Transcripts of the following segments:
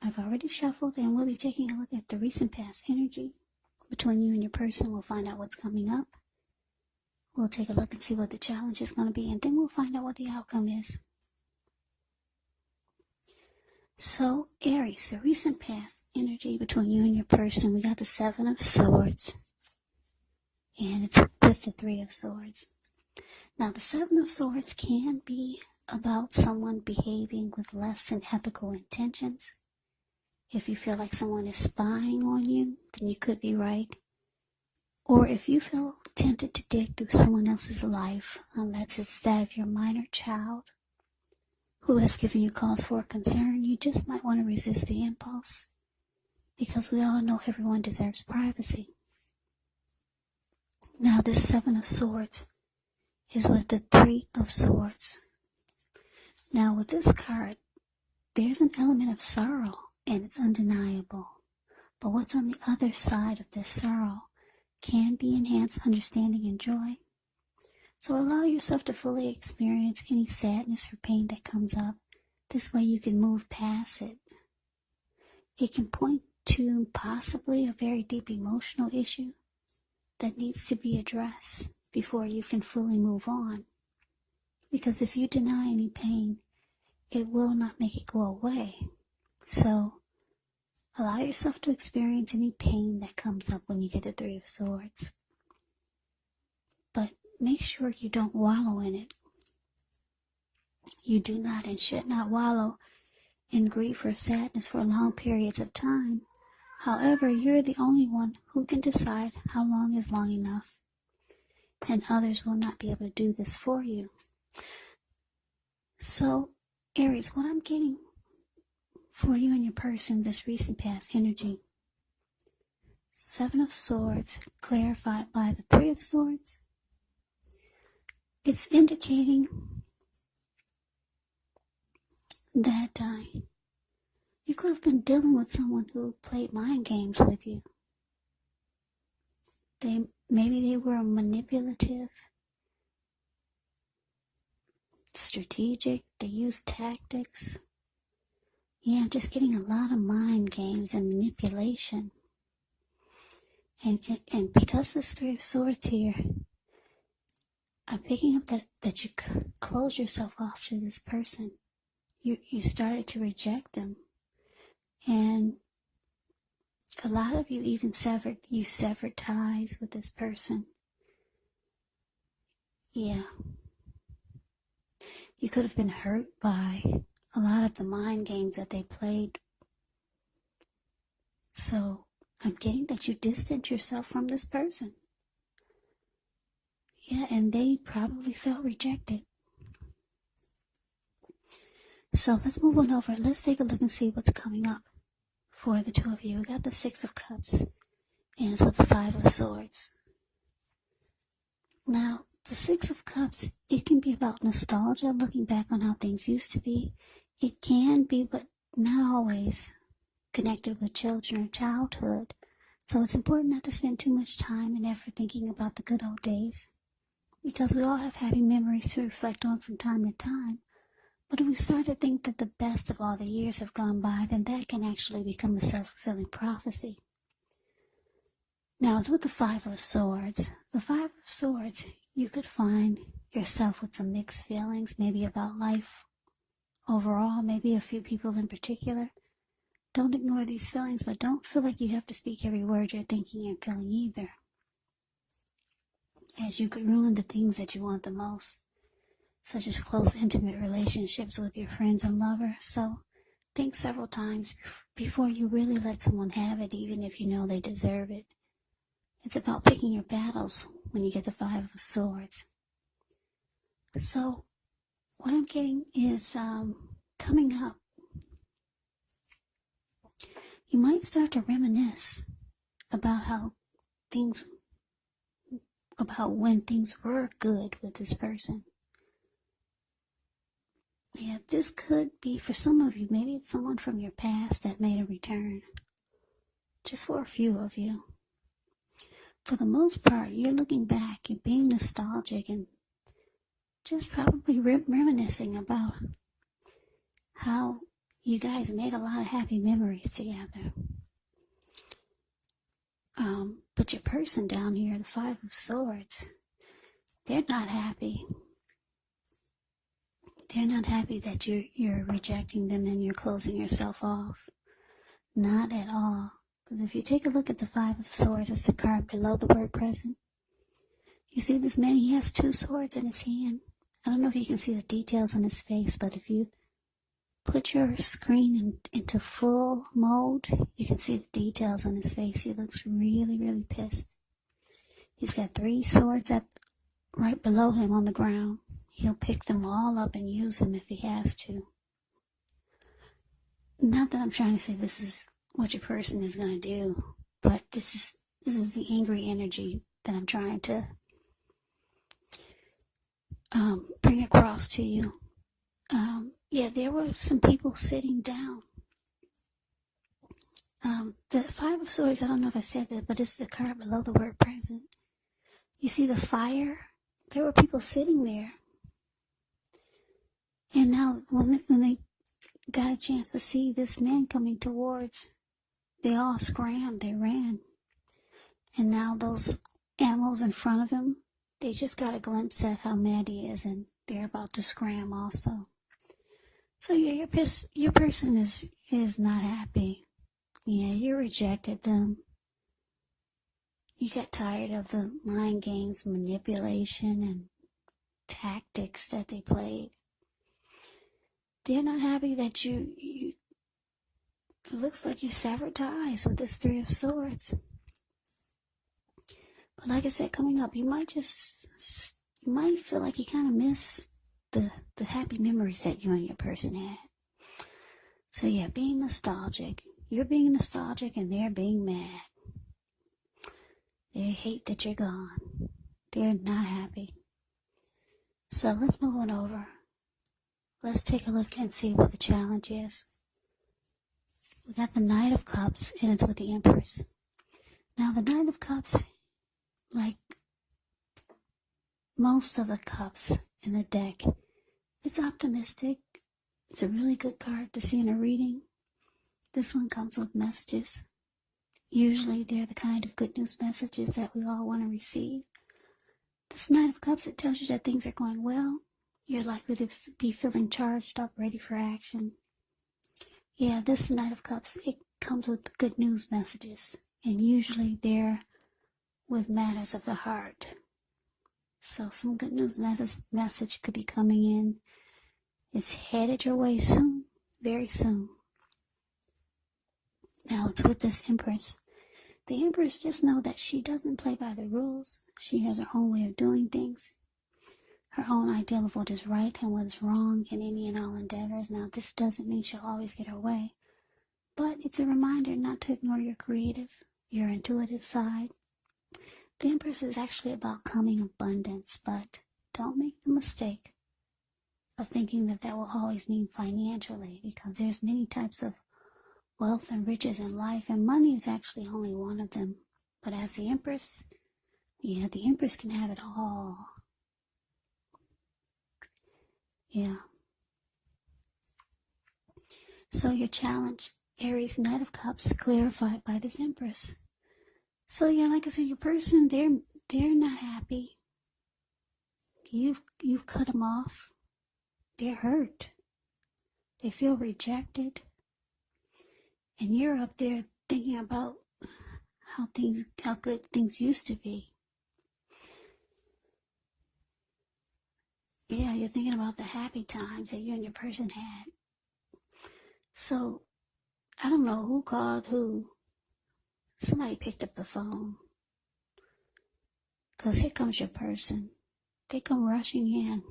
I've already shuffled, and we'll be taking a look at the recent past energy between you and your person. We'll find out what's coming up. We'll take a look and see what the challenge is going to be, and then we'll find out what the outcome is. So, Aries, the recent past energy between you and your person, we got the Seven of Swords, and it's with the Three of Swords. Now, the Seven of Swords can be about someone behaving with less than ethical intentions. If you feel like someone is spying on you, then you could be right. Or if you feel tempted to dig through someone else's life, unless it's that of your minor child who has given you cause for concern, you just might want to resist the impulse, because we all know everyone deserves privacy. Now, this Seven of Swords is with the Three of Swords. Now, with this card, there's an element of sorrow, and it's undeniable. But what's on the other side of this sorrow can be enhanced understanding and joy. So allow yourself to fully experience any sadness or pain that comes up. This way you can move past it. It can point to possibly a very deep emotional issue that needs to be addressed before you can fully move on. Because if you deny any pain, it will not make it go away. So allow yourself to experience any pain that comes up when you get the Three of Swords. But make sure you don't wallow in it. You do not and should not wallow in grief or sadness for long periods of time. However, you're the only one who can decide how long is long enough, and others will not be able to do this for you. So, Aries, what I'm getting for you and your person, this recent past energy, Seven of Swords clarified by the Three of Swords, it's indicating that you could have been dealing with someone who played mind games with you. Maybe they were manipulative, strategic, they used tactics. Yeah, I'm just getting a lot of mind games and manipulation. And because this Three of Swords here, I'm picking up that you close yourself off to this person. You started to reject them. And a lot of you even severed ties with this person. Yeah. You could have been hurt by a lot of the mind games that they played. So I'm getting that you distanced yourself from this person. Yeah, and they probably felt rejected. So let's move on over. Let's take a look and see what's coming up for the two of you. We got the Six of Cups, and it's with the Five of Swords. Now, the Six of Cups, it can be about nostalgia, looking back on how things used to be. It can be, but not always, connected with children or childhood. So it's important not to spend too much time and effort thinking about the good old days, because we all have happy memories to reflect on from time to time. But if we start to think that the best of all the years have gone by, then that can actually become a self-fulfilling prophecy. Now, it's with the Five of Swords. The Five of Swords, you could find yourself with some mixed feelings, maybe about life overall, maybe a few people in particular. Don't ignore these feelings, but don't feel like you have to speak every word you're thinking and feeling either, as you could ruin the things that you want the most, such as close, intimate relationships with your friends and lover. So think several times before you really let someone have it, even if you know they deserve it. It's about picking your battles when you get the Five of Swords. So what I'm getting is coming up, you might start to reminisce about when things were good with this person. Yeah, this could be, for some of you, maybe it's someone from your past that made a return. Just for a few of you. For the most part, you're looking back, you're being nostalgic, and just probably reminiscing about how you guys made a lot of happy memories together. But your person down here, the Five of Swords, they're not happy. They're not happy that you're rejecting them and you're closing yourself off. Not at all. Because if you take a look at the Five of Swords, it's the card below the word present. You see this man, he has 2 swords in his hand. I don't know if you can see the details on his face, but if you put your screen into full mode, you can see the details on his face. He looks really, really pissed. He's got 3 swords right below him on the ground. He'll pick them all up and use them if he has to. Not that I'm trying to say this is what your person is going to do, but this is the angry energy that I'm trying to bring across to you. Yeah, there were some people sitting down. The Five of Swords, I don't know if I said that, but it's the card below the word present. You see the fire? There were people sitting there. And now when they got a chance to see this man coming towards, they all scrammed, they ran. And now those animals in front of him, they just got a glimpse at how mad he is, and they're about to scram also. So yeah, your person is not happy. Yeah, you rejected them. You got tired of the mind games, manipulation, and tactics that they played. They're not happy that it looks like you severed ties with this 3 of Swords. But like I said, coming up, you might feel like you kind of miss the happy memories that you and your person had. So yeah, being nostalgic. You're being nostalgic and they're being mad. They hate that you're gone. They're not happy. So let's move on over. Let's take a look and see what the challenge is. We got the Knight of Cups, and it's with the Empress. Now, the Knight of Cups, like most of the cups in the deck, it's optimistic. It's a really good card to see in a reading. This one comes with messages. Usually, they're the kind of good news messages that we all want to receive. This Knight of Cups, it tells you that things are going well. You're likely to be feeling charged up, ready for action. Yeah, this Knight of Cups, it comes with good news messages. And usually they're with matters of the heart. So some good news message could be coming in. It's headed your way soon, very soon. Now it's with this Empress. The Empress, just know that she doesn't play by the rules. She has her own way of doing things. Her own ideal of what is right and what is wrong in any and all endeavors. Now, this doesn't mean she'll always get her way, but it's a reminder not to ignore your creative, your intuitive side. The Empress is actually about coming abundance, but don't make the mistake of thinking that will always mean financially, because there's many types of wealth and riches in life, and money is actually only one of them. But as the Empress, yeah, the Empress can have it all. Yeah. So your challenge, Aries, Knight of Cups, clarified by this Empress. So yeah, like I said, your person, they're not happy. You've cut them off. They're hurt. They feel rejected. And you're up there thinking about how good things used to be. Yeah, you're thinking about the happy times that you and your person had. So, I don't know who called who. Somebody picked up the phone. Because here comes your person. They come rushing in.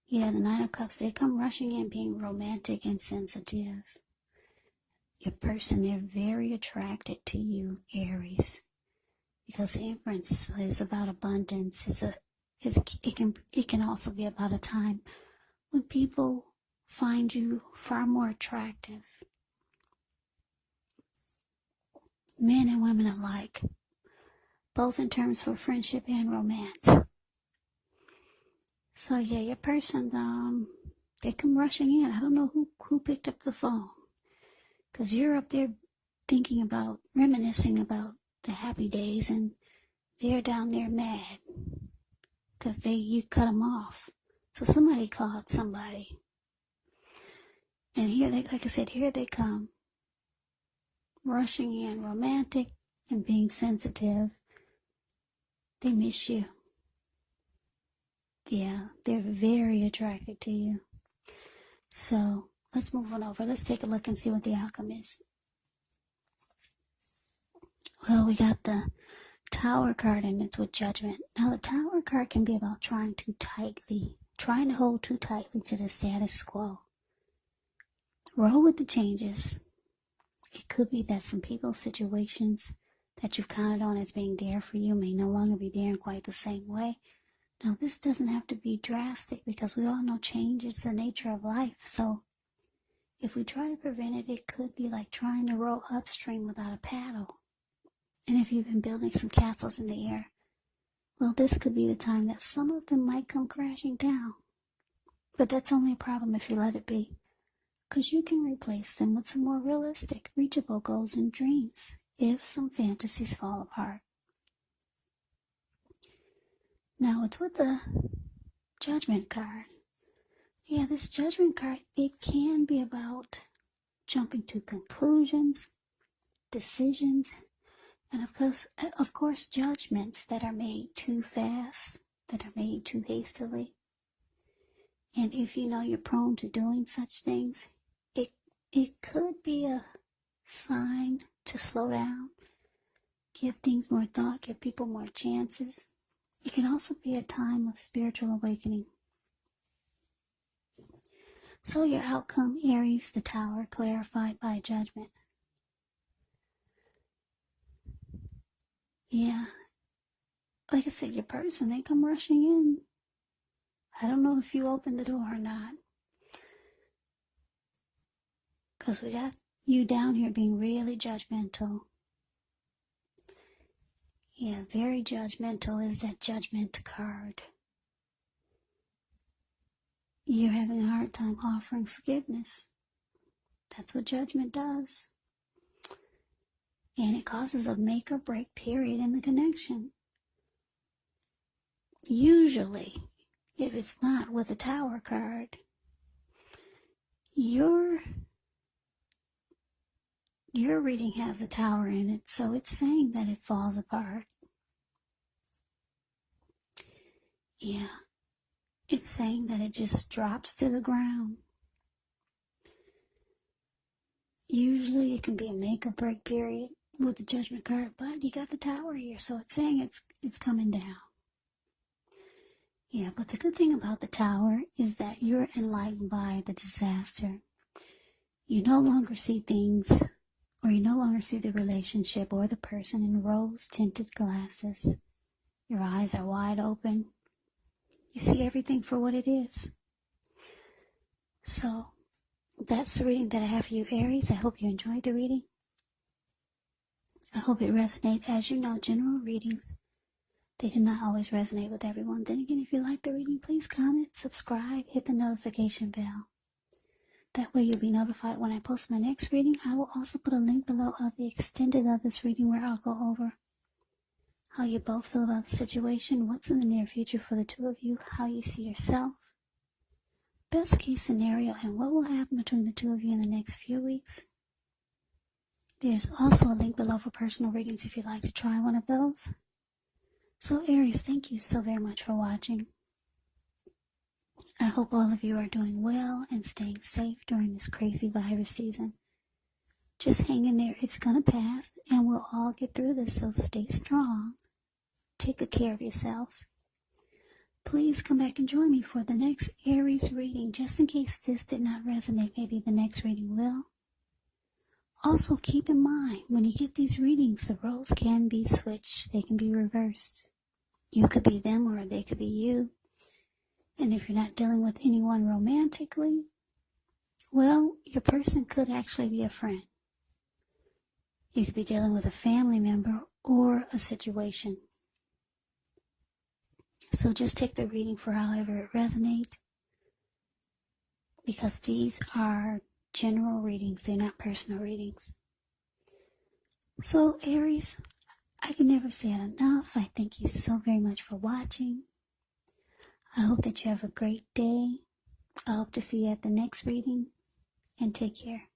Yeah, the Knight of Cups, they come rushing in being romantic and sensitive. Your person, they're very attracted to you, Aries. Because the Empress is about abundance. It can also be about a time when people find you far more attractive. Men and women alike, both in terms for friendship and romance. So yeah, your person, They come rushing in. I don't know who picked up the phone. Because you're up there thinking about, reminiscing about the happy days, and they're down there mad because you cut them off. So somebody called somebody. And here they, like I said, here they come. Rushing in, romantic and being sensitive. They miss you. Yeah, they're very attracted to you. So let's move on over. Let's take a look and see what the outcome is. Well, we got the Tower card, and it's with Judgment. Now, the Tower card can be about trying to hold too tightly to the status quo. Roll with the changes. It could be that some people, situations that you've counted on as being there for you may no longer be there in quite the same way. Now, this doesn't have to be drastic because we all know change is the nature of life. So, if we try to prevent it, it could be like trying to row upstream without a paddle. And if you've been building some castles in the air, well, this could be the time that some of them might come crashing down. But that's only a problem if you let it be, because you can replace them with some more realistic, reachable goals and dreams if some fantasies fall apart. Now, it's with the Judgment card. Yeah, this Judgment card, it can be about jumping to conclusions, decisions, and of course, judgments that are made too fast, that are made too hastily. And if you know you're prone to doing such things, it could be a sign to slow down, give things more thought, give people more chances. It can also be a time of spiritual awakening. So your outcome, Aries, the Tower, clarified by Judgment. Yeah, like I said, your person, they come rushing in. I don't know if you opened the door or not. Because we got you down here being really judgmental. Yeah, very judgmental is that Judgment card. You're having a hard time offering forgiveness. That's what Judgment does. And it causes a make or break period in the connection. Usually, if it's not with a Tower card, your reading has a Tower in it, so it's saying that it falls apart. Yeah, it's saying that it just drops to the ground. Usually it can be a make or break period with the Judgment card, but you got the Tower here, so it's saying it's coming down. Yeah, but the good thing about the Tower is that you're enlightened by the disaster. You no longer see things, or you no longer see the relationship or the person in rose-tinted glasses. Your eyes are wide open. You see everything for what it is. So, that's the reading that I have for you, Aries. I hope you enjoyed the reading. I hope it resonates. As you know, general readings, they do not always resonate with everyone. Then again, if you like the reading, please comment, subscribe, hit the notification bell. That way you'll be notified when I post my next reading. I will also put a link below of the extended of this reading where I'll go over how you both feel about the situation, what's in the near future for the two of you, how you see yourself, best case scenario, and what will happen between the two of you in the next few weeks. There's also a link below for personal readings if you'd like to try one of those. So Aries, thank you so very much for watching. I hope all of you are doing well and staying safe during this crazy virus season. Just hang in there. It's going to pass, and we'll all get through this, so stay strong. Take good care of yourselves. Please come back and join me for the next Aries reading, just in case this did not resonate. Maybe the next reading will. Also, keep in mind, when you get these readings, the roles can be switched. They can be reversed. You could be them, or they could be you. And if you're not dealing with anyone romantically, well, your person could actually be a friend. You could be dealing with a family member or a situation. So just take the reading for however it resonates. because these are general readings, they're not personal readings. So Aries, I can never say it enough. I thank you so very much for watching. I hope that you have a great day. I hope to see you at the next reading, and take care.